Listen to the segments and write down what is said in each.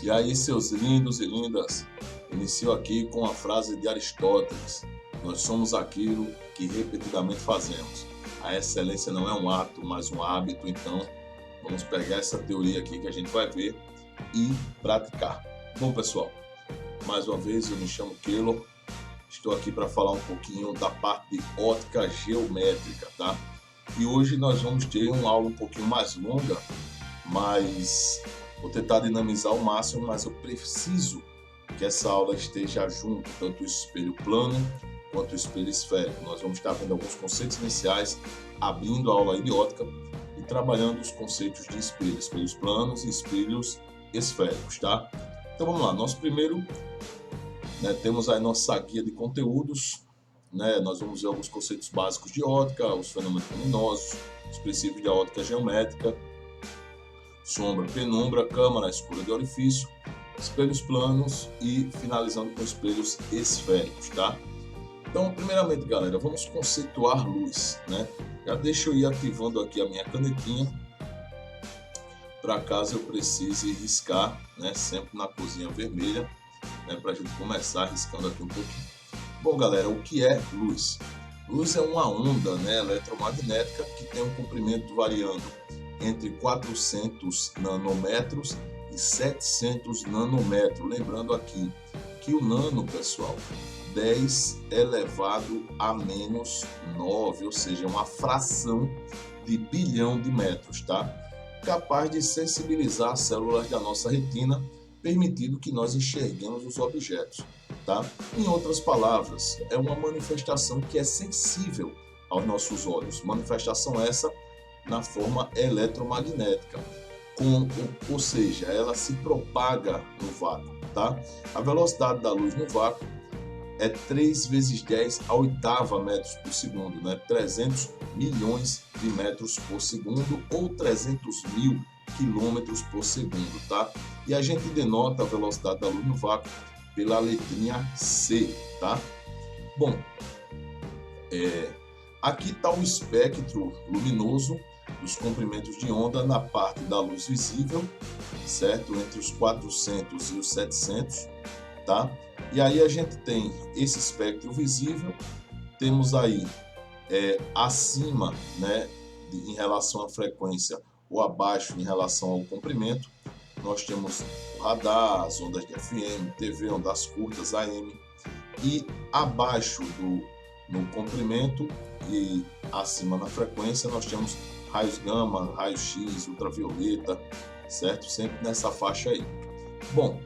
E aí, seus lindos e lindas, inicio aqui com a frase de Aristóteles: nós somos aquilo que repetidamente fazemos. A excelência não é um ato, mas um hábito. Então, vamos pegar essa teoria aqui que a gente vai ver e praticar. Bom, pessoal, mais uma vez eu me chamo Keylor. Estou aqui para falar um pouquinho da parte de ótica geométrica, tá? E hoje nós vamos ter uma aula um pouquinho mais longa, mas vou tentar dinamizar ao máximo, mas eu preciso que essa aula esteja junto, tanto o espelho plano quanto o espelho esférico. Nós vamos estar vendo alguns conceitos iniciais, abrindo a aula de ótica e trabalhando os conceitos de espelho, espelhos planos e espelhos esféricos, tá? Então vamos lá, nosso primeiro, temos aí nossa guia de conteúdos, nós vamos ver alguns conceitos básicos de ótica, os fenômenos luminosos, os princípios da ótica geométrica, sombra, penumbra, câmara escura de orifício, espelhos planos e finalizando com espelhos esféricos, tá? Então, primeiramente, galera, vamos conceituar luz, Já deixa eu ir ativando aqui a minha canetinha, para caso eu precise riscar, sempre na cozinha vermelha, para a gente começar riscando aqui um pouquinho. Bom, galera, o que é luz? Luz é uma onda, eletromagnética que tem um comprimento variando entre 400 nanômetros e 700 nanômetros. Lembrando aqui que o nano, pessoal, 10 elevado a menos 9, ou seja, uma fração de bilhão de metros, tá? Capaz de sensibilizar as células da nossa retina, permitindo que nós enxerguemos os objetos, tá? Em outras palavras, é uma manifestação que é sensível aos nossos olhos. Manifestação essa na forma eletromagnética, ou seja, ela se propaga no vácuo, tá? A velocidade da luz no vácuo é 3 vezes 10 a oitava metros por segundo, 300 milhões de metros por segundo ou 300 mil quilômetros por segundo, tá? E a gente denota a velocidade da luz no vácuo pela letrinha C, tá? Bom, aqui está o espectro luminoso dos comprimentos de onda na parte da luz visível, certo? Entre os 400 e os 700, tá? E aí a gente tem esse espectro visível, temos aí acima, em relação à frequência, ou abaixo em relação ao comprimento, nós temos o radar, as ondas de FM, TV, ondas curtas, AM, e abaixo no comprimento e acima na frequência nós temos raios gama, raio X, ultravioleta, certo? Sempre nessa faixa aí. Bom,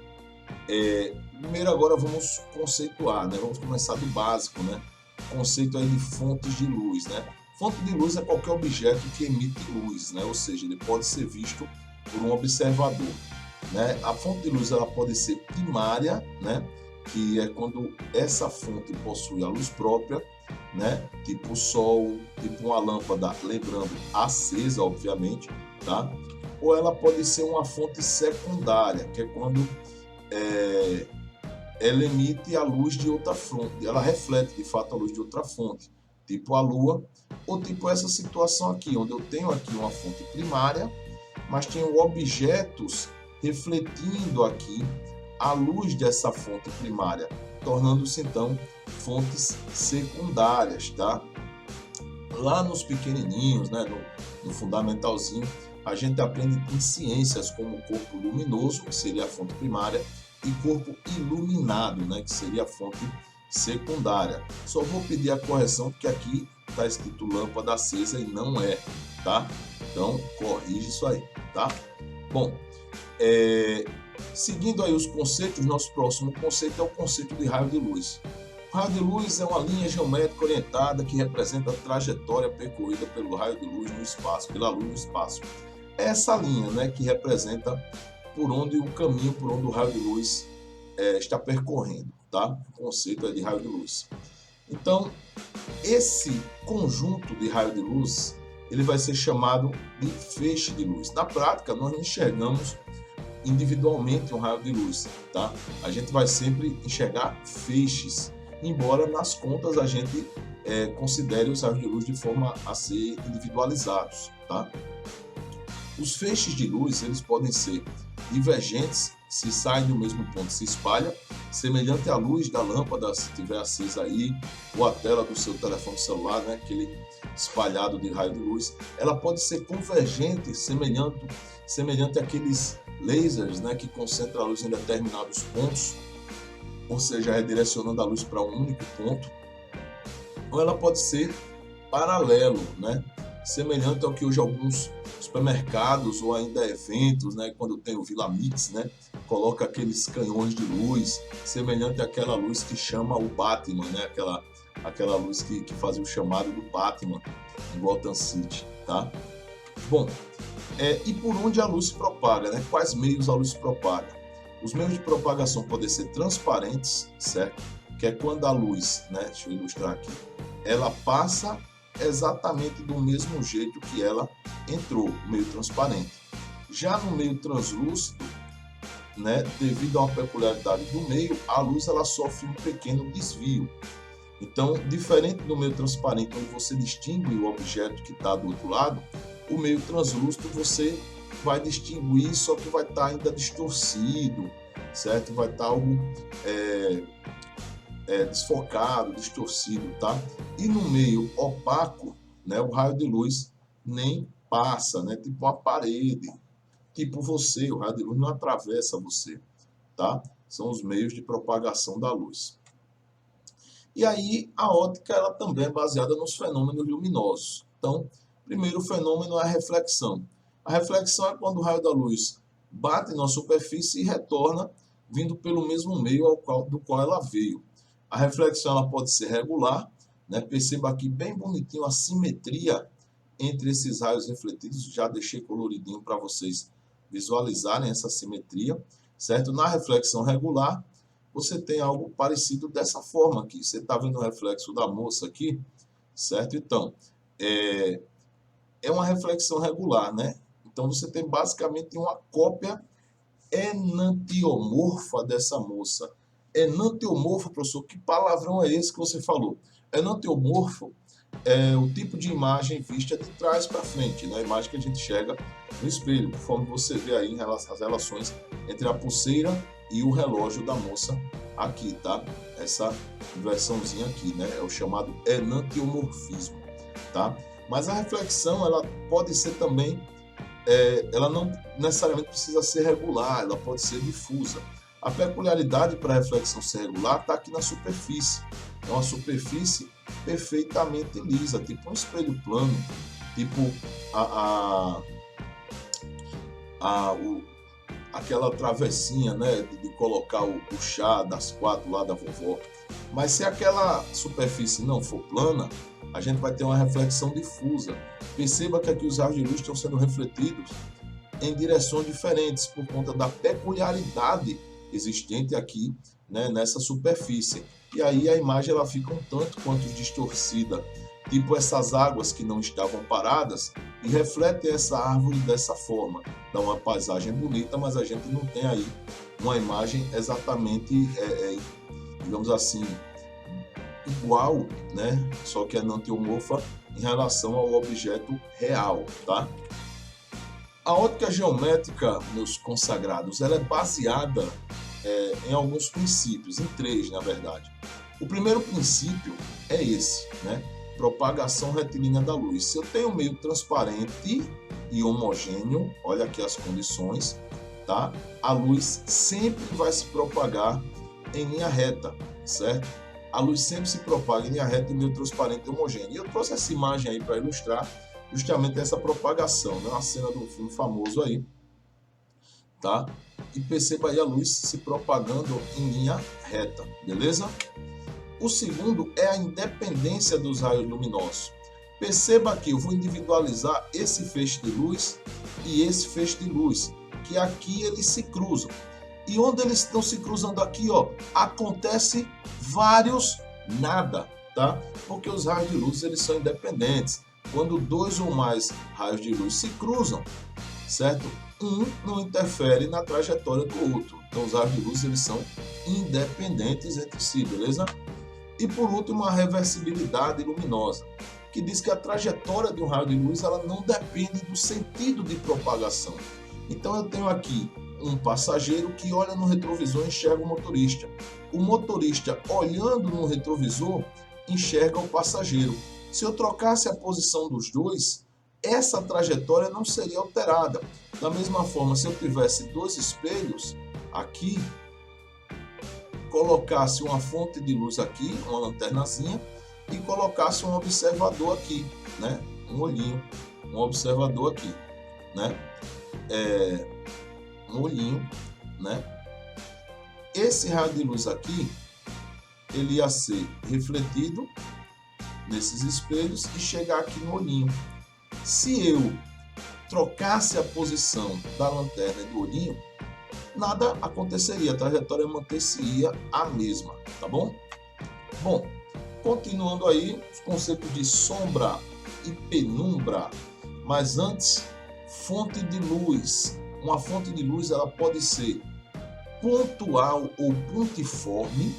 primeiro agora vamos conceituar, vamos começar do básico, conceito aí de fontes de luz, Fonte de luz é qualquer objeto que emite luz, ou seja, ele pode ser visto por um observador, A fonte de luz ela pode ser primária, que é quando essa fonte possui a luz própria, tipo o sol, tipo uma lâmpada, lembrando, acesa, obviamente, tá? Ou ela pode ser uma fonte secundária, que é quando ela emite a luz de outra fonte, ela reflete de fato a luz de outra fonte, tipo a lua, ou tipo essa situação aqui, onde eu tenho aqui uma fonte primária, mas tenho objetos refletindo aqui a luz dessa fonte primária, tornando-se então fontes secundárias, tá? Lá nos pequenininhos, no fundamentalzinho, a gente aprende em ciências como o corpo luminoso, que seria a fonte primária, e corpo iluminado, que seria a fonte secundária. Só vou pedir a correção porque aqui está escrito lâmpada acesa e não é, tá? Então corrige isso aí, tá? Bom, seguindo aí os conceitos, nosso próximo conceito é o conceito de raio de luz. O raio de luz é uma linha geométrica orientada que representa a trajetória percorrida pelo raio de luz no espaço, pela luz no espaço. É essa linha, que representa o caminho por onde o raio de luz está percorrendo, tá? O conceito é de raio de luz. Então, esse conjunto de raio de luz, ele vai ser chamado de feixe de luz. Na prática, nós não enxergamos individualmente um raio de luz, tá? A gente vai sempre enxergar feixes, embora nas contas a gente considere os raios de luz de forma a ser individualizados, tá? Os feixes de luz, eles podem ser divergentes se sai do mesmo ponto, se espalha, semelhante à luz da lâmpada, se tiver acesa aí, ou a tela do seu telefone celular, né, aquele espalhado de raio de luz, ela pode ser convergente, semelhante àqueles lasers, né, que concentram a luz em determinados pontos, ou seja, redirecionando a luz para um único ponto, ou ela pode ser paralelo, né, semelhante ao que hoje alguns supermercados ou ainda eventos, né, quando tem o Vila Mix, né, coloca aqueles canhões de luz, semelhante àquela luz que chama o Batman, né, aquela luz que fazia o chamado do Batman em Gotham City, tá? Bom, e por onde a luz se propaga, né? Quais meios a luz se propaga? Os meios de propagação podem ser transparentes, certo? Que é quando a luz, né, deixa eu ilustrar aqui, ela passa exatamente do mesmo jeito que ela entrou, meio transparente. Já no meio translúcido, né, devido a uma peculiaridade do meio, a luz ela sofre um pequeno desvio. Então, diferente do meio transparente, onde você distingue o objeto que está do outro lado, o meio translúcido você vai distinguir, só que vai estar ainda distorcido, certo? Vai estar algo desfocado, distorcido, tá? E no meio opaco, né, o raio de luz nem passa, né? Tipo uma parede, tipo você, o raio de luz não atravessa você, tá? São os meios de propagação da luz. E aí a óptica ela também é baseada nos fenômenos luminosos. Então, primeiro fenômeno é a reflexão. A reflexão é quando o raio da luz bate na superfície e retorna vindo pelo mesmo meio do qual ela veio. A reflexão ela pode ser regular, né? Perceba aqui bem bonitinho a simetria entre esses raios refletidos. Já deixei coloridinho para vocês visualizarem essa simetria, certo? Na reflexão regular, você tem algo parecido dessa forma aqui. Você está vendo o reflexo da moça aqui, certo? Então, é uma reflexão regular, né? Então, você tem basicamente uma cópia enantiomorfa dessa moça. Enantiomorfo, professor, que palavrão é esse que você falou? Enantiomorfo é o tipo de imagem vista de trás para frente, né? A imagem que a gente enxerga no espelho, conforme você vê aí as relações entre a pulseira e o relógio da moça aqui, tá? Essa versãozinha aqui, né? É o chamado enantiomorfismo, tá? Mas a reflexão, ela pode ser também, ela não necessariamente precisa ser regular, ela pode ser difusa. A peculiaridade para a reflexão ser regular está aqui na superfície. É uma superfície perfeitamente lisa, tipo um espelho plano, tipo aquela travessinha, né, de colocar o chá das 4 lá da vovó. Mas se aquela superfície não for plana, a gente vai ter uma reflexão difusa. Perceba que aqui os raios de luz estão sendo refletidos em direções diferentes por conta da peculiaridade existente aqui, né, nessa superfície. E aí a imagem ela fica um tanto quanto distorcida, tipo essas águas que não estavam paradas e refletem essa árvore dessa forma. Dá uma paisagem bonita, mas a gente não tem aí uma imagem exatamente, digamos assim, igual, né? Só que é enantiomorfa em relação ao objeto real, tá? A óptica geométrica, meus consagrados, ela é baseada em alguns princípios, em 3, na verdade. O primeiro princípio é esse, né? Propagação retilínea da luz. Se eu tenho um meio transparente e homogêneo, olha aqui as condições, tá? A luz sempre vai se propagar em linha reta, certo? A luz sempre se propaga em linha reta em meio transparente e homogêneo. E eu trouxe essa imagem aí para ilustrar justamente essa propagação, né? Uma cena do filme famoso aí, tá? E perceba aí a luz se propagando em linha reta, beleza? O segundo é a independência dos raios luminosos. Perceba que eu vou individualizar esse feixe de luz e esse feixe de luz, que aqui eles se cruzam. E onde eles estão se cruzando aqui, ó, acontece vários nada, tá? Porque os raios de luz eles são independentes. Quando 2 ou mais raios de luz se cruzam, certo? Um não interfere na trajetória do outro. Então os raios de luz eles são independentes entre si, beleza? E por último, a reversibilidade luminosa, que diz que a trajetória de um raio de luz ela não depende do sentido de propagação. Então eu tenho aqui um passageiro que olha no retrovisor e enxerga o motorista. O motorista, olhando no retrovisor, enxerga o passageiro. Se eu trocasse a posição dos dois, essa trajetória não seria alterada. Da mesma forma, se eu tivesse dois espelhos aqui, colocasse uma fonte de luz aqui, uma lanternazinha, e colocasse um observador aqui, né? Um olhinho, um observador aqui, né? Um olhinho, né? Esse raio de luz aqui, ele ia ser refletido nesses espelhos e chegar aqui no olhinho. Se eu trocasse a posição da lanterna e do olhinho, nada aconteceria, a trajetória manter-se-ia a mesma, tá bom? Bom, continuando aí, os conceitos de sombra e penumbra, mas antes, fonte de luz. Uma fonte de luz, ela pode ser pontual ou pontiforme,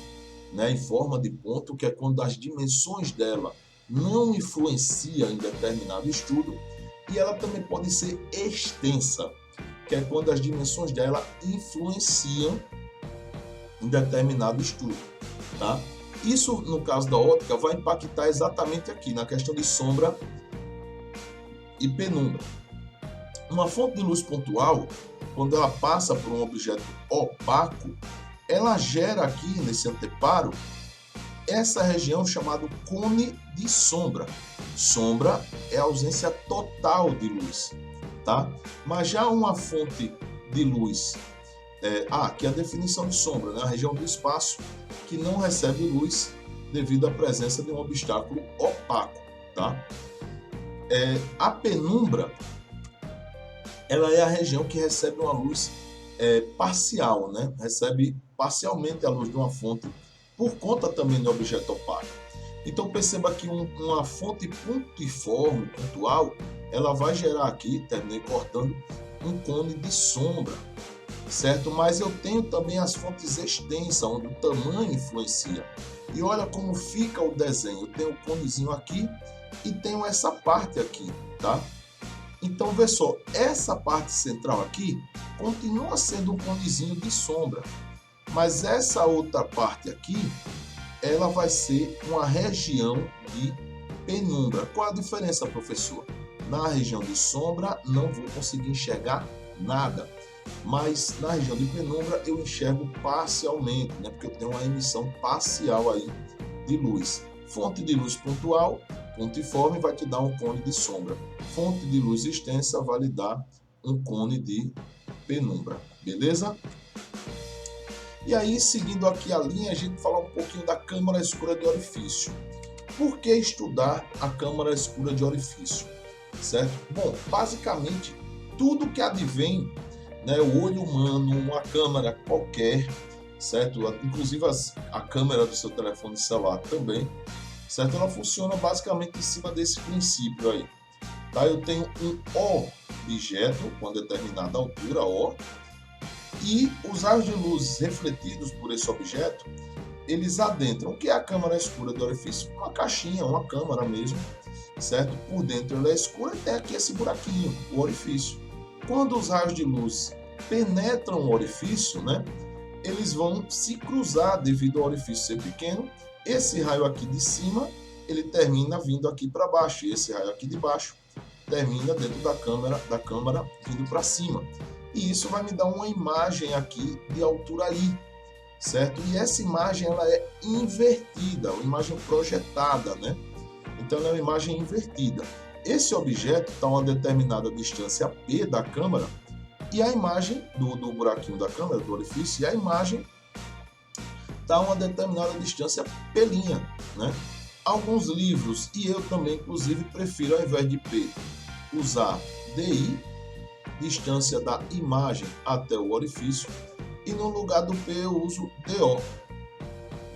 né, em forma de ponto, que é quando as dimensões dela não influenciam em determinado estudo, e ela também pode ser extensa, que é quando as dimensões dela influenciam em determinado estudo, tá? Isso, no caso da óptica, vai impactar exatamente aqui, na questão de sombra e penumbra. Uma fonte de luz pontual, quando ela passa por um objeto opaco, ela gera aqui, nesse anteparo, essa região chamada cone de sombra. Sombra é a ausência total de luz, tá? Mas já uma fonte de luz, que é a definição de sombra, né? A região do espaço que não recebe luz devido à presença de um obstáculo opaco, tá? A penumbra, ela é a região que recebe uma luz parcial, né? Recebe parcialmente a luz de uma fonte por conta também do objeto opaco. Então perceba que uma fonte pontiforme, pontual, ela vai gerar aqui, terminei cortando, um cone de sombra, certo? Mas eu tenho também as fontes extensas, onde o tamanho influencia. E olha como fica o desenho. Eu tenho o conezinho aqui e tenho essa parte aqui, tá? Então, vê só, essa parte central aqui continua sendo um conezinho de sombra, mas essa outra parte aqui, ela vai ser uma região de penumbra. Qual a diferença, professor? Na região de sombra, não vou conseguir enxergar nada, mas na região de penumbra eu enxergo parcialmente, né? Porque eu tenho uma emissão parcial aí de luz. Fonte de luz pontual, pontiforme, vai te dar um cone de sombra. Fonte de luz extensa vai lhe dar um cone de penumbra, beleza? E aí, seguindo aqui a linha, a gente fala um pouquinho da câmara escura de orifício. Por que estudar a câmara escura de orifício? Certo? Bom, basicamente, tudo que advém, né, o olho humano, uma câmera qualquer, certo? Inclusive a câmera do seu telefone celular também, certo? Ela funciona basicamente em cima desse princípio aí. Tá? Eu tenho um objeto com determinada altura, O, e os raios de luz refletidos por esse objeto, eles adentram. O que é a câmara escura do orifício? Uma caixinha, uma câmara mesmo, certo? Por dentro ela é escura e tem aqui esse buraquinho, o orifício. Quando os raios de luz penetram o orifício, né, eles vão se cruzar devido ao orifício ser pequeno. Esse raio aqui de cima, ele termina vindo aqui para baixo, e esse raio aqui de baixo termina dentro da câmara vindo para cima. E isso vai me dar uma imagem aqui de altura I, certo? E essa imagem ela é invertida, uma imagem projetada, né? Então ela é uma imagem invertida. Esse objeto está a uma determinada distância P da câmera e a imagem do buraquinho da câmera, do orifício, e a imagem está a uma determinada distância P', né? Alguns livros, e eu também, inclusive, prefiro, ao invés de P, usar DI, distância da imagem até o orifício, e no lugar do P eu uso DO,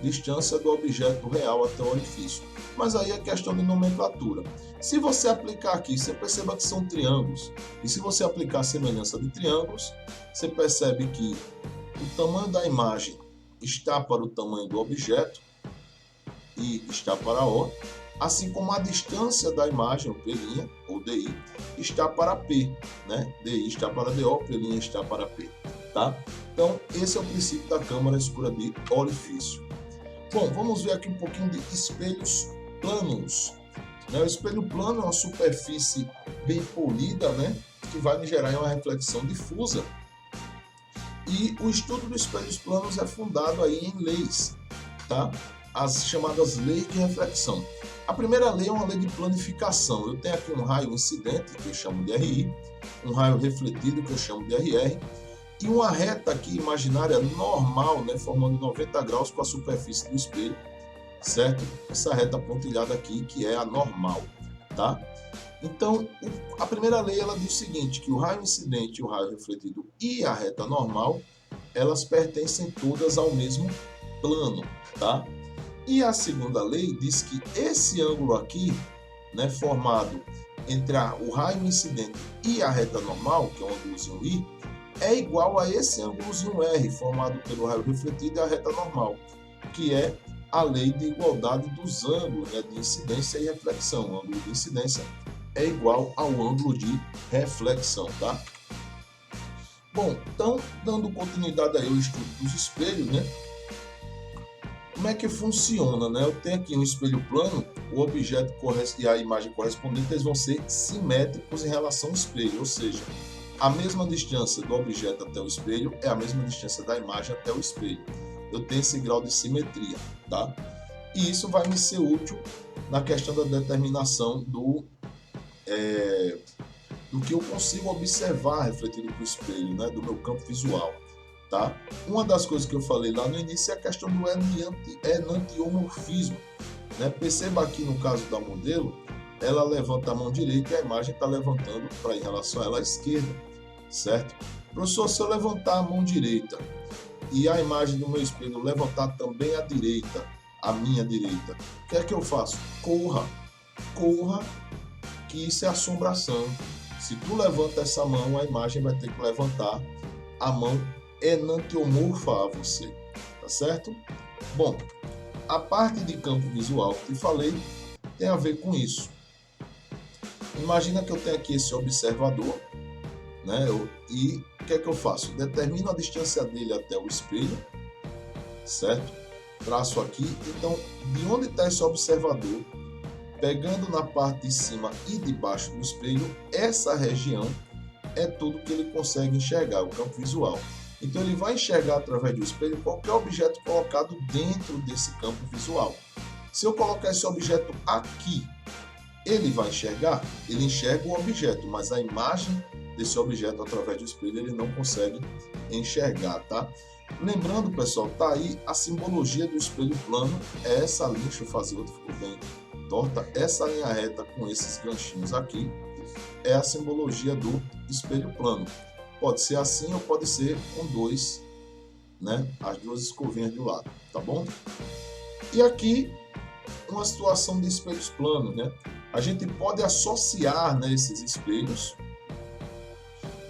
distância do objeto real até o orifício. Mas aí é questão de nomenclatura. Se você aplicar aqui, você perceba que são triângulos, e se você aplicar a semelhança de triângulos, você percebe que o tamanho da imagem está para o tamanho do objeto, I está para O, assim como a distância da imagem, o P' ou DI, está para P, né? DI está para DO, P' está para P. tá? Então, esse é o princípio da câmara escura de orifício. Bom, vamos ver aqui um pouquinho de espelhos planos. O espelho plano é uma superfície bem polida, né, que vai me gerar uma reflexão difusa. E o estudo dos espelhos planos é fundado aí em leis, tá? As chamadas leis de reflexão. A primeira lei é uma lei de planificação. Eu tenho aqui um raio incidente, que eu chamo de RI, um raio refletido, que eu chamo de RR, e uma reta aqui imaginária normal, né, formando 90 graus com a superfície do espelho, certo? Essa reta pontilhada aqui, que é a normal, tá? Então, a primeira lei ela diz o seguinte, que o raio incidente, o raio refletido e a reta normal, elas pertencem todas ao mesmo plano, tá? E a segunda lei diz que esse ângulo aqui, né, formado entre o raio incidente e a reta normal, que é o ângulozinho I, é igual a esse ângulozinho R, formado pelo raio refletido e a reta normal, que é a lei de igualdade dos ângulos, né, de incidência e reflexão. O ângulo de incidência é igual ao ângulo de reflexão, tá? Bom, então, dando continuidade aí ao estudo dos espelhos, né? Como é que funciona, né? Eu tenho aqui um espelho plano, o objeto e a imagem correspondente eles vão ser simétricos em relação ao espelho, ou seja, a mesma distância do objeto até o espelho é a mesma distância da imagem até o espelho. Eu tenho esse grau de simetria, tá? E isso vai me ser útil na questão da determinação do que eu consigo observar refletido para o espelho, né? Do meu campo visual, tá? Uma das coisas que eu falei lá no início é a questão do enantiomorfismo, né? Perceba aqui no caso da modelo, ela levanta a mão direita e a imagem está levantando para em relação a ela à esquerda, certo? Professor, se eu levantar a mão direita e a imagem do meu espelho levantar também à direita, a minha direita, o que é que eu faço? Corra, que isso é assombração. Se tu levanta essa mão, a imagem vai ter que levantar a mão enantiomorfa a você, tá certo? Bom, a parte de campo visual que te falei tem a ver com isso. Imagina que eu tenho aqui esse observador, né? E o que é que eu faço? Determino a distância dele até o espelho, certo? Traço aqui. Então, de onde está esse observador? Pegando na parte de cima e de baixo do espelho, essa região é tudo que ele consegue enxergar, o campo visual. Então, ele vai enxergar através do espelho qualquer objeto colocado dentro desse campo visual. Se eu colocar esse objeto aqui, ele vai enxergar? Ele enxerga o objeto, mas a imagem desse objeto através do espelho ele não consegue enxergar, tá? Lembrando, pessoal, tá aí a simbologia do espelho plano, é essa linha, deixa eu fazer outra, ficou bem torta, essa linha reta com esses ganchinhos aqui, é a simbologia do espelho plano. Pode ser assim ou pode ser com dois, né, as duas escovinhas do lado, tá bom? E aqui, uma situação de espelhos planos, né? A gente pode associar, né, esses espelhos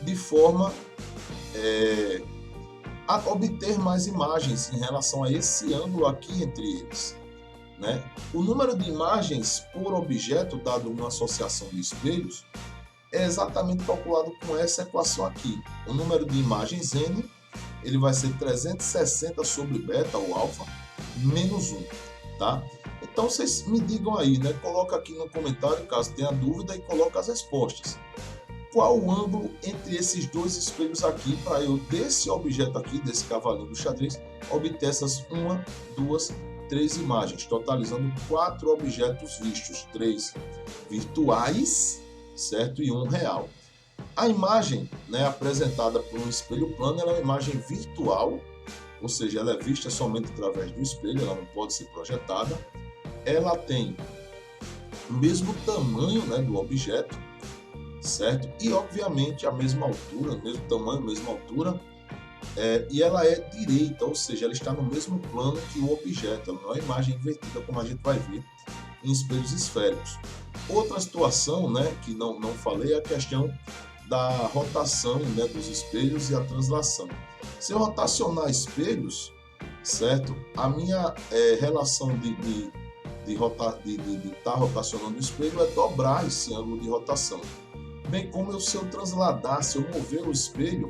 de forma a obter mais imagens em relação a esse ângulo aqui entre eles, né? O número de imagens por objeto dado numa associação de espelhos é exatamente calculado com essa equação aqui. O número de imagens n ele vai ser 360 sobre beta ou alfa menos 1, tá? Então vocês me digam aí, né? Coloca aqui no comentário caso tenha dúvida e coloca as respostas. Qual o ângulo entre esses dois espelhos aqui para eu, desse objeto aqui, desse cavalinho do xadrez, obter essas 1, 2, 3 imagens, totalizando 4 objetos vistos, 3 virtuais, certo? E 1 real. A imagem, né, apresentada por um espelho plano, ela é uma imagem virtual, ou seja, ela é vista somente através do espelho, ela não pode ser projetada. Ela tem o mesmo tamanho, né, do objeto, certo? E, obviamente, a mesma altura, mesmo tamanho, mesma altura, e ela é direita, ou seja, ela está no mesmo plano que o objeto, ela não é imagem invertida, como a gente vai ver em espelhos esféricos. Outra situação, né, que não falei, é a questão da rotação, né, dos espelhos e a translação. Se eu rotacionar espelhos, certo? A minha relação de estar rotacionando o espelho é dobrar esse ângulo de rotação. Bem como se eu transladar, se eu mover o espelho,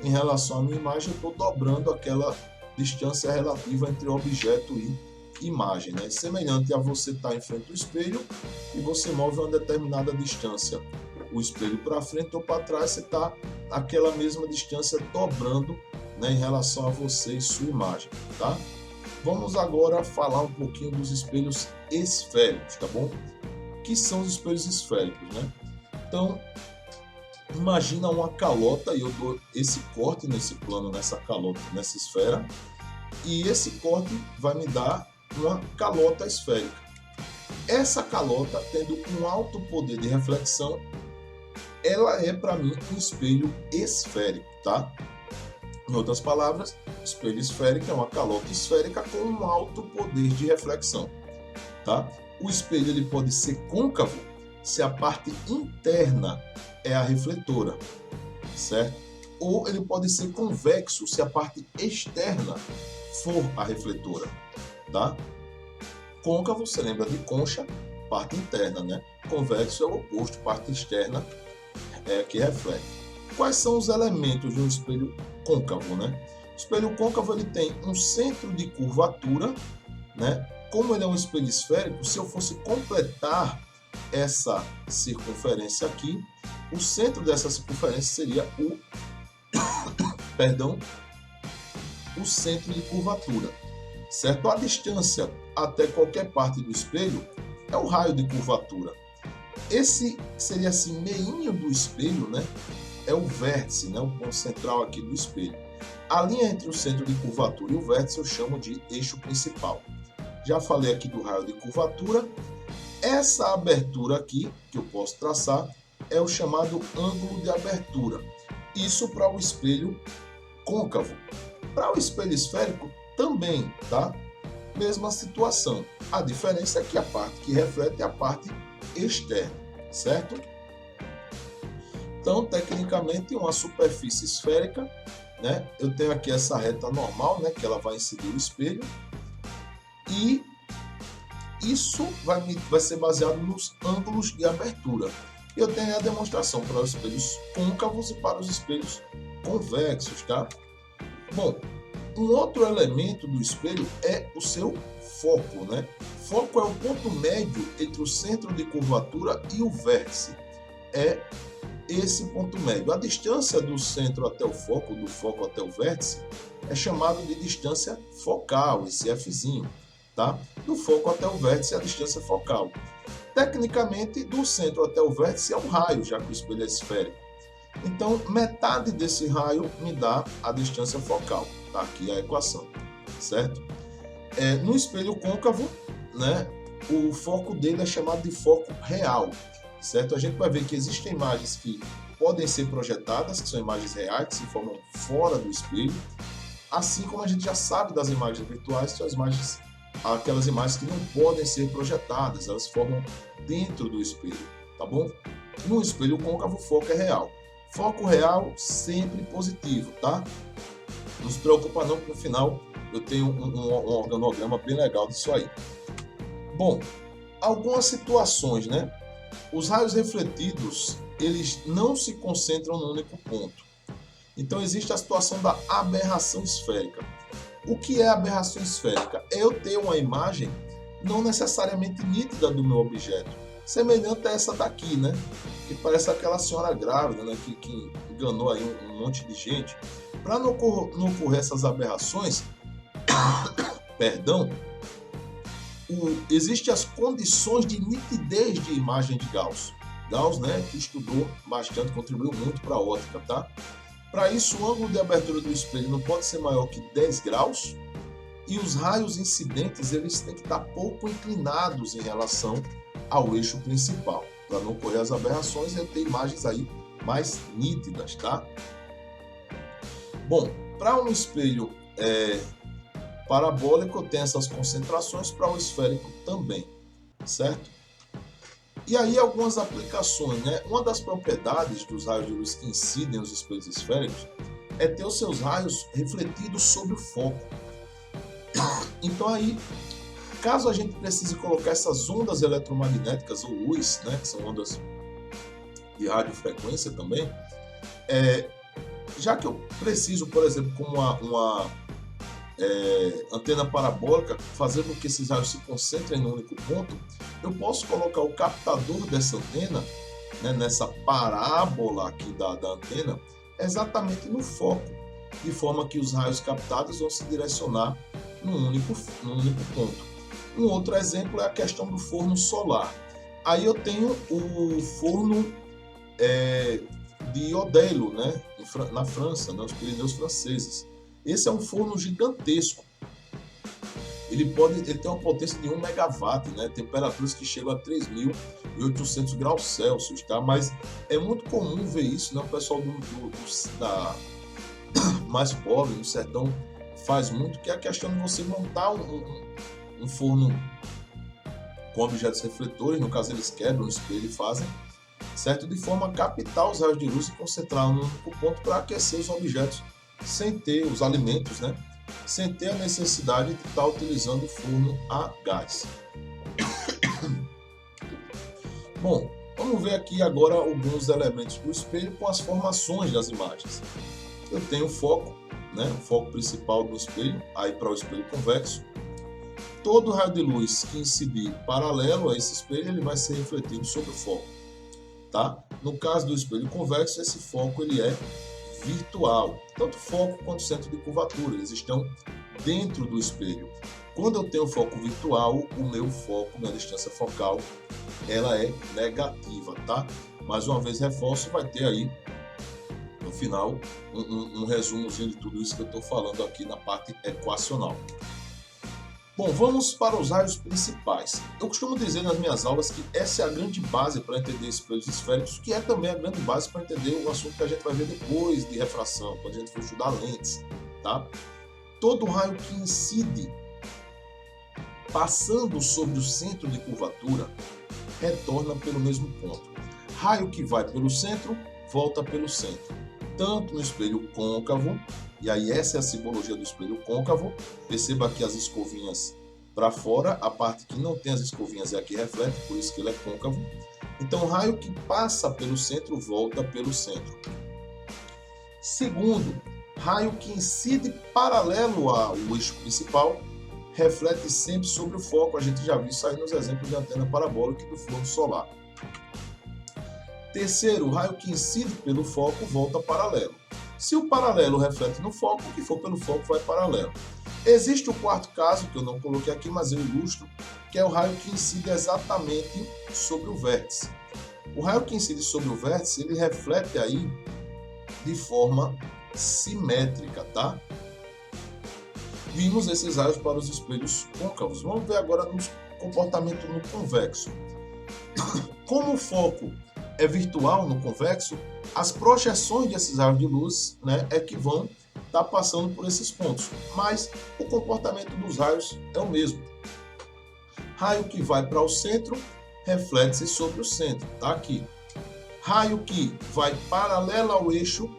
em relação à minha imagem, eu estou dobrando aquela distância relativa entre objeto e imagem, né? Semelhante a você estar em frente ao espelho e você move uma determinada distância, o espelho para frente ou para trás, você está aquela mesma distância dobrando, né, em relação a você e sua imagem, tá? Vamos agora falar um pouquinho dos espelhos esféricos, tá bom? O que são os espelhos esféricos, né? Então, imagina uma calota e eu dou esse corte nesse plano, nessa calota, nessa esfera, e esse corte vai me dar uma calota esférica. Essa calota, tendo um alto poder de reflexão, ela é para mim um espelho esférico, tá? Em outras palavras, espelho esférico é uma calota esférica com um alto poder de reflexão, tá? O espelho ele pode ser côncavo se a parte interna é a refletora, certo? Ou ele pode ser convexo se a parte externa for a refletora, tá? Côncavo, você lembra de concha, parte interna, né? Convexo é o oposto, parte externa é que reflete. Quais são os elementos de um espelho côncavo, né? O espelho côncavo ele tem um centro de curvatura, né? Como ele é um espelho esférico, se eu fosse completar essa circunferência aqui, o centro dessa circunferência seria o centro de curvatura, certo? A distância até qualquer parte do espelho é o raio de curvatura. Esse seria assim, meinho do espelho, né? É o vértice, né? O ponto central aqui do espelho. A linha entre o centro de curvatura e o vértice eu chamo de eixo principal. Já falei aqui do raio de curvatura. Essa abertura aqui, que eu posso traçar, é o chamado ângulo de abertura. Isso para o espelho côncavo. Para o espelho esférico, também, tá? Mesma situação. A diferença é que a parte que reflete é a parte externa, certo? Então, tecnicamente, uma superfície esférica, né? Eu tenho aqui essa reta normal, né? Que ela vai incidir o espelho. E isso vai ser baseado nos ângulos de abertura. Eu tenho a demonstração para os espelhos côncavos e para os espelhos convexos, tá? Bom, um outro elemento do espelho é o seu foco, né? Foco é o ponto médio entre o centro de curvatura e o vértice. É esse ponto médio. A distância do centro até o foco, do foco até o vértice, é chamado de distância focal, esse Fzinho, tá? Do foco até o vértice é a distância focal. Tecnicamente, do centro até o vértice é um raio, já que o espelho é esférico. Então, metade desse raio me dá a distância focal. Tá aqui a equação, certo? No espelho côncavo, né, o foco dele é chamado de foco real, certo? A gente vai ver que existem imagens que podem ser projetadas, que são imagens reais, que se formam fora do espelho, assim como a gente já sabe das imagens virtuais, que são as imagens, aquelas imagens que não podem ser projetadas, elas formam dentro do espelho, tá bom? No espelho côncavo, o foco é real. Foco real sempre positivo, tá? Não se preocupa não, porque no final eu tenho um organograma bem legal disso aí. Bom, algumas situações, né? Os raios refletidos, eles não se concentram num único ponto. Então existe a situação da aberração esférica. O que é aberração esférica? É eu ter uma imagem não necessariamente nítida do meu objeto, semelhante a essa daqui, né? Que parece aquela senhora grávida, né? Que enganou aí um monte de gente. Para não ocorrer essas aberrações, perdão, existem as condições de nitidez de imagem de Gauss. Gauss, né, que estudou bastante, contribuiu muito para a óptica, tá? Para isso, o ângulo de abertura do espelho não pode ser maior que 10 graus e os raios incidentes eles têm que estar pouco inclinados em relação ao eixo principal, para não ocorrer as aberrações e ter imagens aí mais nítidas, tá? Bom, para um espelho parabólico tem essas concentrações, para o esférico também, certo? E aí algumas aplicações, né? Uma das propriedades dos raios de luz que incidem nos espelhos esféricos é ter os seus raios refletidos sobre o foco. Então aí, caso a gente precise colocar essas ondas eletromagnéticas ou luz, né? Que são ondas de radiofrequência também, já que eu preciso, por exemplo, como uma antena parabólica, fazer com que esses raios se concentrem no único ponto, eu posso colocar o captador dessa antena, né, nessa parábola aqui da antena, exatamente no foco, de forma que os raios captados vão se direcionar num único ponto. Um outro exemplo é a questão do forno solar. Aí eu tenho o forno de Odelo, né, na França, nos Pirineus franceses. Esse é um forno gigantesco. Ele tem uma potência de 1 megawatt, né, temperaturas que chegam a 3.800 graus Celsius, tá? Mas é muito comum ver isso, né? O pessoal mais pobre, no sertão, faz muito, que é a questão de você montar um forno com objetos refletores, no caso eles quebram o espelho e fazem, certo? De forma a captar os raios de luz e concentrar no único ponto para aquecer os objetos, sem ter os alimentos, né? Sem ter a necessidade de estar utilizando o forno a gás. Bom, vamos ver aqui agora alguns elementos do espelho com as formações das imagens. Eu tenho o foco, né? O foco principal do espelho, aí para o espelho convexo. Todo raio de luz que incidir paralelo a esse espelho, ele vai ser refletido sobre o foco, tá? No caso do espelho convexo, esse foco ele é virtual. Tanto o foco quanto o centro de curvatura, eles estão dentro do espelho. Quando eu tenho foco virtual, o meu foco, minha distância focal, ela é negativa, tá? Mais uma vez reforço, vai ter aí no final um resumozinho de tudo isso que eu estou falando aqui na parte equacional. Bom, vamos para os raios principais. Eu costumo dizer nas minhas aulas que essa é a grande base para entender espelhos esféricos, que é também a grande base para entender o assunto que a gente vai ver depois de refração, quando a gente for estudar lentes, tá? Todo raio que incide passando sobre o centro de curvatura retorna pelo mesmo ponto. Raio que vai pelo centro, volta pelo centro. Tanto no espelho côncavo, e aí essa é a simbologia do espelho côncavo. Perceba aqui as escovinhas para fora, a parte que não tem as escovinhas é a que reflete, por isso que ele é côncavo. Então, o raio que passa pelo centro, volta pelo centro. Segundo, raio que incide paralelo ao eixo principal, reflete sempre sobre o foco. A gente já viu isso aí nos exemplos de antena parabólica e do forno solar. Terceiro, o raio que incide pelo foco volta paralelo. Se o paralelo reflete no foco, o que for pelo foco vai paralelo. Existe o quarto caso, que eu não coloquei aqui, mas eu ilustro, que é o raio que incide exatamente sobre o vértice. O raio que incide sobre o vértice, ele reflete aí de forma simétrica, tá? Vimos esses raios para os espelhos côncavos. Vamos ver agora no comportamento no convexo. Como o foco é virtual no convexo, as projeções desses raios de luz, né, é que vão estar passando por esses pontos. Mas o comportamento dos raios é o mesmo. Raio que vai para o centro, reflete-se sobre o centro, tá aqui. Raio que vai paralelo ao eixo,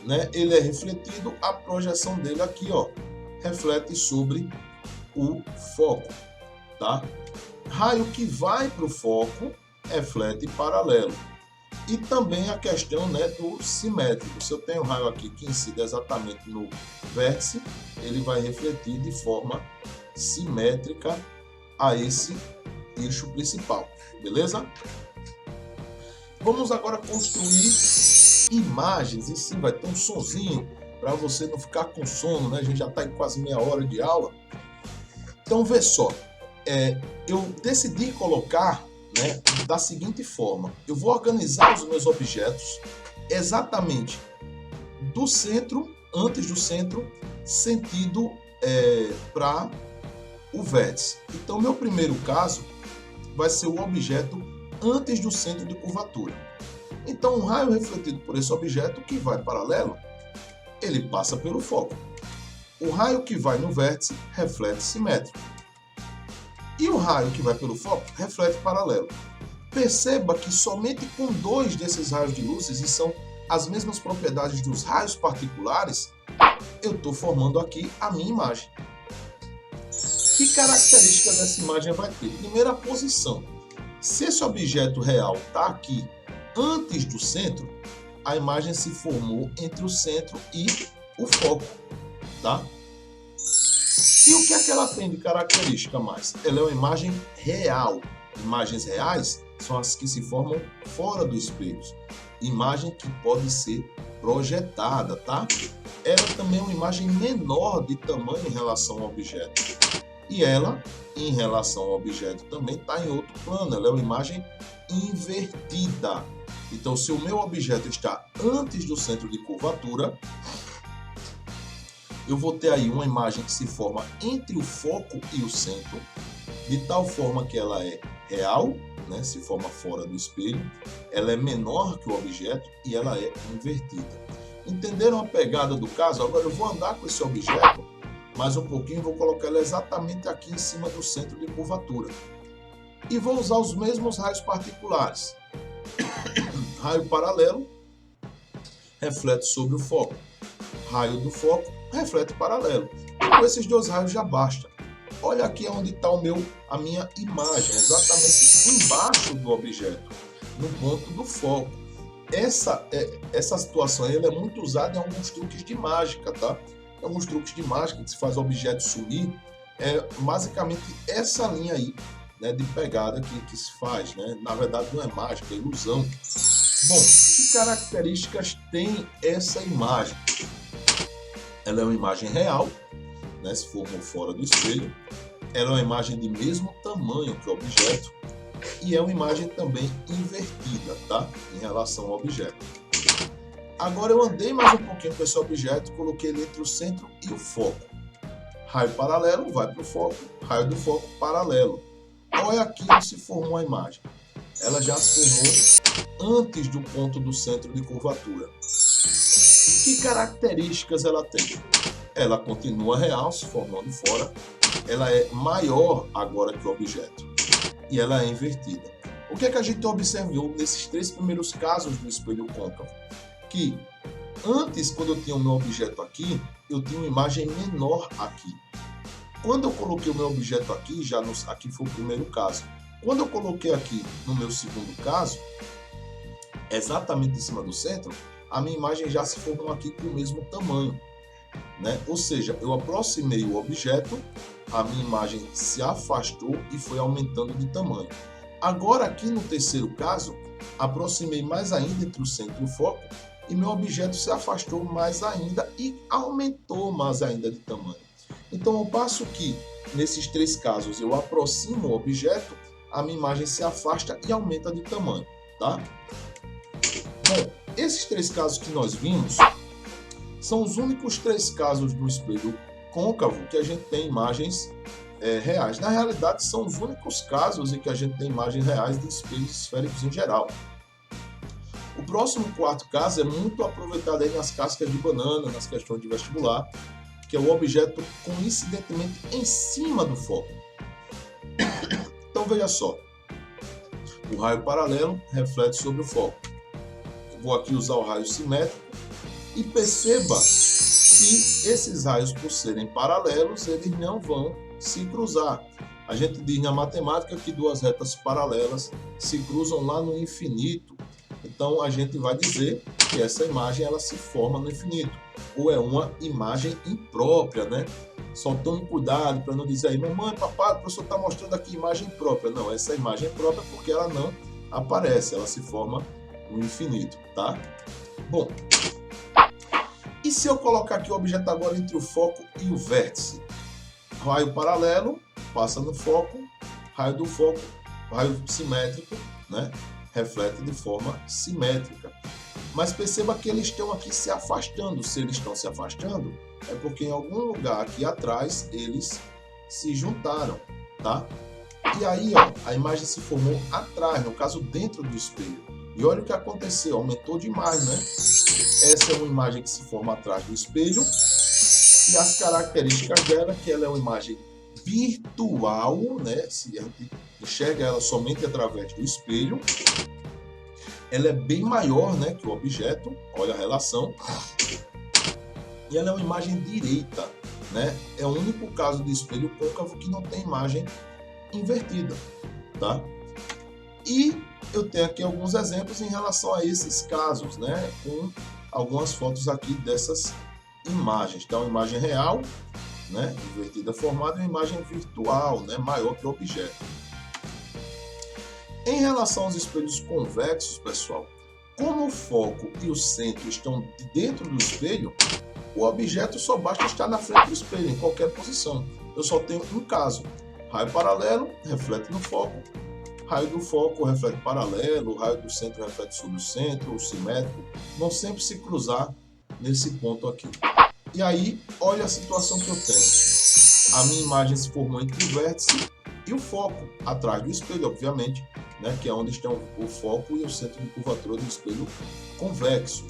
né, ele é refletido, a projeção dele aqui, ó, reflete sobre o foco, tá? Raio que vai para o foco, reflete paralelo. E também a questão, né, do simétrico. Se eu tenho um raio aqui que incide exatamente no vértice, ele vai refletir de forma simétrica a esse eixo principal, beleza? Vamos agora construir imagens, e sim, vai ter um sonzinho para você não ficar com sono, né? A gente já está em quase meia hora de aula. Então, vê só, eu decidi colocar, né, da seguinte forma: eu vou organizar os meus objetos exatamente do centro, antes do centro, sentido para o vértice. Então, meu primeiro caso vai ser o objeto antes do centro de curvatura. Então, um raio refletido por esse objeto que vai paralelo, ele passa pelo foco. O raio que vai no vértice reflete simétrico. E o raio que vai pelo foco reflete paralelo. Perceba que somente com dois desses raios de luzes, e são as mesmas propriedades dos raios particulares, eu estou formando aqui a minha imagem. Que características essa imagem vai ter? Primeiro, a posição. Se esse objeto real está aqui antes do centro, a imagem se formou entre o centro e o foco, tá? E o que é que ela tem de característica mais? Ela é uma imagem real. Imagens reais são as que se formam fora do espelho. Imagem que pode ser projetada, tá? Ela também é uma imagem menor de tamanho em relação ao objeto. E ela, em relação ao objeto, também está em outro plano. Ela é uma imagem invertida. Então, se o meu objeto está antes do centro de curvatura, eu vou ter aí uma imagem que se forma entre o foco e o centro, de tal forma que ela é real, né, se forma fora do espelho, ela é menor que o objeto e ela é invertida. Entenderam a pegada do caso? Agora eu vou andar com esse objeto mais um pouquinho, vou colocar ele exatamente aqui em cima do centro de curvatura. E vou usar os mesmos raios particulares. Raio paralelo reflete sobre o foco. Raio do foco reflete paralelo. Com esses dois raios já basta. Olha aqui onde está a minha imagem, exatamente embaixo do objeto, no ponto do foco. Essa situação aí, ela é muito usada em alguns truques de mágica, tá? Em alguns truques de mágica que se faz o objeto sumir, é basicamente essa linha aí, né, de pegada que se faz, né? Na verdade não é mágica, é ilusão. Bom, que características tem essa imagem? Ela é uma imagem real, né, se formou fora do espelho. Ela é uma imagem de mesmo tamanho que o objeto e é uma imagem também invertida, tá? Em relação ao objeto. Agora eu andei mais um pouquinho com esse objeto, coloquei ele entre o centro e o foco. Raio paralelo vai para o foco, raio do foco paralelo. Olha aqui onde se formou a imagem. Ela já se formou antes do ponto do centro de curvatura. Que características ela tem? Ela continua real, se formando fora. Ela é maior agora que o objeto. E ela é invertida. O que é que a gente observou nesses três primeiros casos do espelho côncavo? Que antes, quando eu tinha o meu objeto aqui, eu tinha uma imagem menor aqui. Quando eu coloquei o meu objeto aqui, aqui foi o primeiro caso. Quando eu coloquei aqui no meu segundo caso, exatamente em cima do centro, a minha imagem já se formou aqui com o mesmo tamanho, né? Ou seja, eu aproximei o objeto, a minha imagem se afastou e foi aumentando de tamanho. Agora aqui no terceiro caso, aproximei mais ainda entre o centro e o foco e meu objeto se afastou mais ainda e aumentou mais ainda de tamanho. Então, ao passo que nesses três casos eu aproximo o objeto, a minha imagem se afasta e aumenta de tamanho, tá? Bom, esses três casos que nós vimos são os únicos três casos do espelho côncavo que a gente tem imagens reais. Na realidade, são os únicos casos em que a gente tem imagens reais de espelhos esféricos em geral. O próximo quarto caso é muito aproveitado aí nas cascas de banana, nas questões de vestibular, que é o objeto coincidentemente em cima do foco. Então veja só, o raio paralelo reflete sobre o foco. Eu vou aqui usar o raio simétrico e perceba que esses raios, por serem paralelos, eles não vão se cruzar. A gente diz na matemática que duas retas paralelas se cruzam lá no infinito. Então a gente vai dizer que essa imagem ela se forma no infinito, ou é uma imagem imprópria, né? Só tome cuidado para não dizer aí, mamãe, papai, o professor está mostrando aqui imagem própria. Não, essa imagem é própria porque ela não aparece, ela se forma no infinito, tá? Bom, e se eu colocar aqui o objeto agora entre o foco e o vértice? Raio paralelo passa no foco, raio do foco, raio simétrico, né? Reflete de forma simétrica. Mas perceba que eles estão aqui se afastando. Se eles estão se afastando, é porque em algum lugar aqui atrás eles se juntaram, tá? E aí, ó, a imagem se formou atrás, no caso dentro do espelho. E olha o que aconteceu, aumentou demais, né? Essa é uma imagem que se forma atrás do espelho. E as características dela, que ela é uma imagem virtual, né? Se a gente enxerga ela somente através do espelho, ela é bem maior, né, que o objeto, olha a relação, e ela é uma imagem direita, né? É o único caso de espelho côncavo que não tem imagem invertida, tá? E eu tenho aqui alguns exemplos em relação a esses casos, né? Com algumas fotos aqui dessas imagens. Então, uma imagem real, né? Invertida formada, e uma imagem virtual, né? Maior que o objeto. Em relação aos espelhos convexos, pessoal, como o foco e o centro estão dentro do espelho, o objeto só basta estar na frente do espelho, em qualquer posição. Eu só tenho um caso. Raio paralelo, reflete no foco. Raio do foco, reflete paralelo. Raio do centro, reflete sobre o centro, o simétrico. Vão sempre se cruzar nesse ponto aqui. E aí, olha a situação que eu tenho. A minha imagem se formou entre o vértice e o foco, atrás do espelho, obviamente, né, que é onde estão o foco e o centro de curvatura do espelho convexo.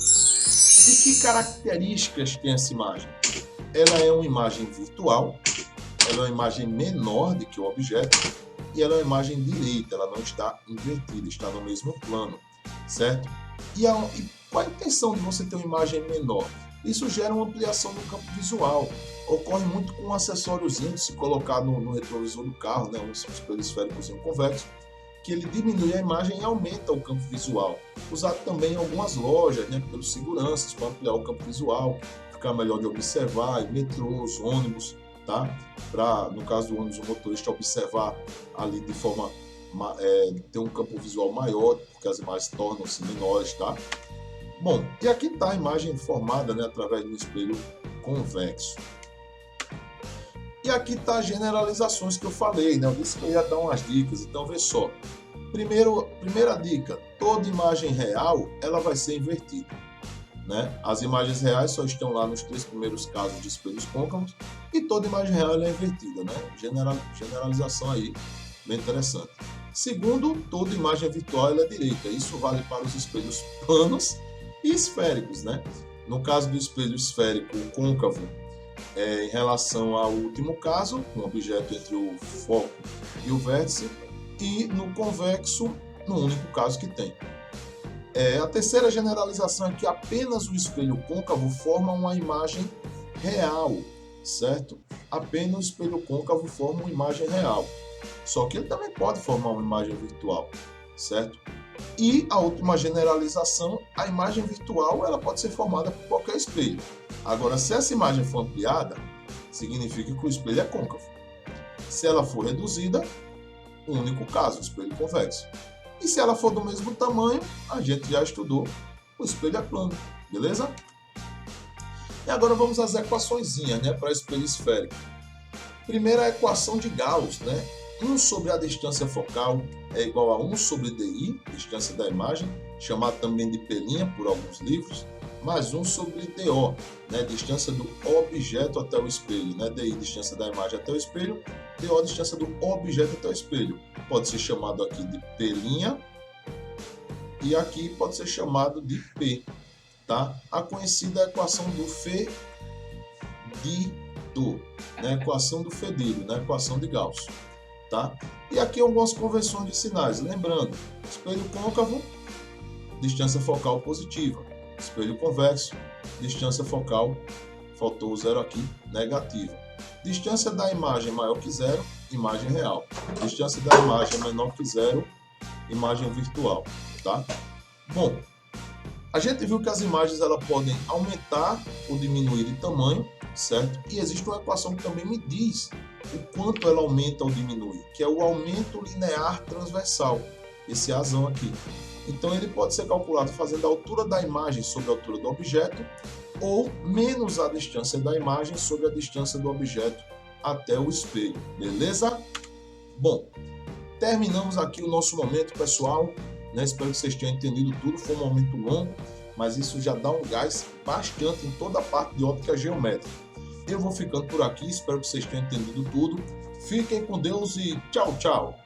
E que características tem essa imagem? Ela é uma imagem virtual, ela é uma imagem menor do que o objeto e ela é uma imagem direita, ela não está invertida, está no mesmo plano, certo? E qual a intenção de você ter uma imagem menor? Isso gera uma ampliação do campo visual. Ocorre muito com um acessóriozinho, se colocar no retrovisor do carro, né, um espelho esférico convexo, que ele diminui a imagem e aumenta o campo visual. Usado também em algumas lojas, né, pelos seguranças, para ampliar o campo visual, ficar melhor de observar, em metrôs, ônibus, tá? Para, no caso do ônibus, o motorista observar ali de forma, ter um campo visual maior, porque as imagens tornam-se menores, tá? Bom, e aqui está a imagem formada, né, através de um espelho convexo. E aqui está as generalizações que eu falei, né? Eu disse que eu ia dar umas dicas, então vê só. Primeira dica, toda imagem real ela vai ser invertida, né? As imagens reais só estão lá nos 3 primeiros casos de espelhos côncavos e toda imagem real ela é invertida, né? Generalização aí, bem interessante. Segundo, toda imagem virtual ela é direita, isso vale para os espelhos planos e esféricos, né? No caso do espelho esférico côncavo, em relação ao último caso, um objeto entre o foco e o vértice, e no convexo, no único caso que tem. A terceira generalização é que apenas o espelho côncavo forma uma imagem real, certo? Apenas o espelho côncavo forma uma imagem real. Só que ele também pode formar uma imagem virtual, certo? E a última generalização, a imagem virtual ela pode ser formada por qualquer espelho. Agora, se essa imagem for ampliada, significa que o espelho é côncavo. Se ela for reduzida, o único caso, o espelho convexo. E se ela for do mesmo tamanho, a gente já estudou, o espelho é plano, beleza? E agora vamos às equaçõezinhas, né, para espelho esférico. Primeiro, a equação de Gauss, né? 1 sobre a distância focal é igual a 1 sobre DI, distância da imagem, chamado também de pelinha por alguns livros, mais 1 sobre DO, né, distância do objeto até o espelho, né, DI, distância da imagem até o espelho, DO, distância do objeto até o espelho. Pode ser chamado aqui de pelinha e aqui pode ser chamado de P, tá? A conhecida equação do fedido, né, equação do fedido, né, equação de Gauss, tá? E aqui algumas convenções de sinais, lembrando, espelho côncavo, distância focal positiva. Espelho convexo, distância focal, faltou o 0 aqui, negativa. Distância da imagem maior que 0, imagem real. Distância da imagem menor que 0, imagem virtual, tá? Bom, a gente viu que as imagens elas podem aumentar ou diminuir de tamanho, certo? E existe uma equação que também me diz o quanto ela aumenta ou diminui, que é o aumento linear transversal, esse Azão aqui. Então ele pode ser calculado fazendo a altura da imagem sobre a altura do objeto ou menos a distância da imagem sobre a distância do objeto até o espelho, beleza? Bom, terminamos aqui o nosso momento, pessoal, né? Espero que vocês tenham entendido tudo, foi um momento longo, mas isso já dá um gás bastante em toda a parte de óptica geométrica. Eu vou ficando por aqui, espero que vocês tenham entendido tudo. Fiquem com Deus e tchau, tchau!